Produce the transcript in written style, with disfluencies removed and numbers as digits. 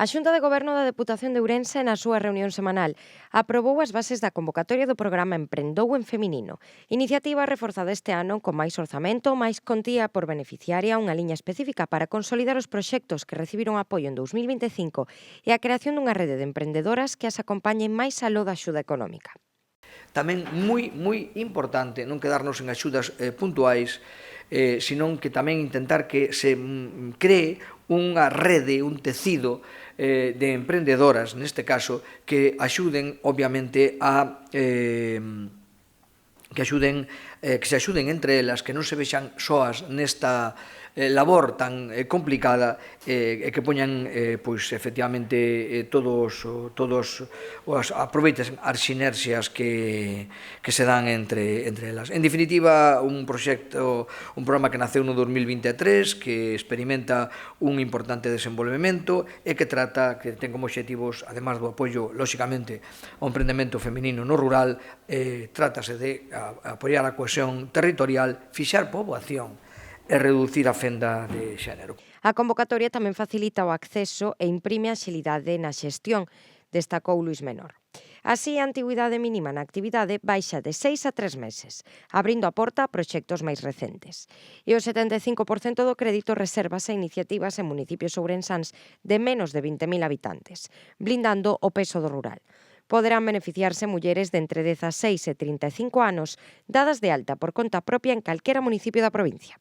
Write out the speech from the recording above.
A Xunta de Goberno da Deputación de Ourense, na súa reunión semanal, aprobou as bases da convocatoria do programa Emprendou en Feminino, iniciativa reforzada este ano con máis orzamento, máis contía por beneficiaria, unha liña específica para consolidar os proxectos que recibiron apoio en 2025 e a creación dunha rede de emprendedoras que as acompañen máis aló da axuda económica. Tamén moi importante non quedarnos en axudas puntuais, senón que tamén intentar que se cree unha rede, un tecido de emprendedoras, neste caso, que axuden, obviamente, que se axuden entre elas, que non se vexan soas nesta labor tan complicada e que poñan, pois, efectivamente, todos aproveiten as sinerxias que se dan entre elas. En definitiva, un programa que naceu no 2023, que experimenta un importante desenvolvemento e que ten como obxectivos, además do apoio, lóxicamente, ao emprendemento feminino no rural, trátase de apoiar a cohesión territorial, fixar poboación e reducir a fenda de xénero. A convocatoria tamén facilita o acceso e imprime axilidade na xestión, destacou Luís Menor. Así, a antigüidade mínima na actividade baixa de 6 a 3 meses, abrindo a porta a proxectos máis recentes. E o 75% do crédito resérvase a iniciativas en municipios ourensáns de menos de 20.000 habitantes, blindando o peso do rural. Poderán beneficiarse mulleres de entre 16 e 35 anos dadas de alta por conta propia en calquera municipio da provincia.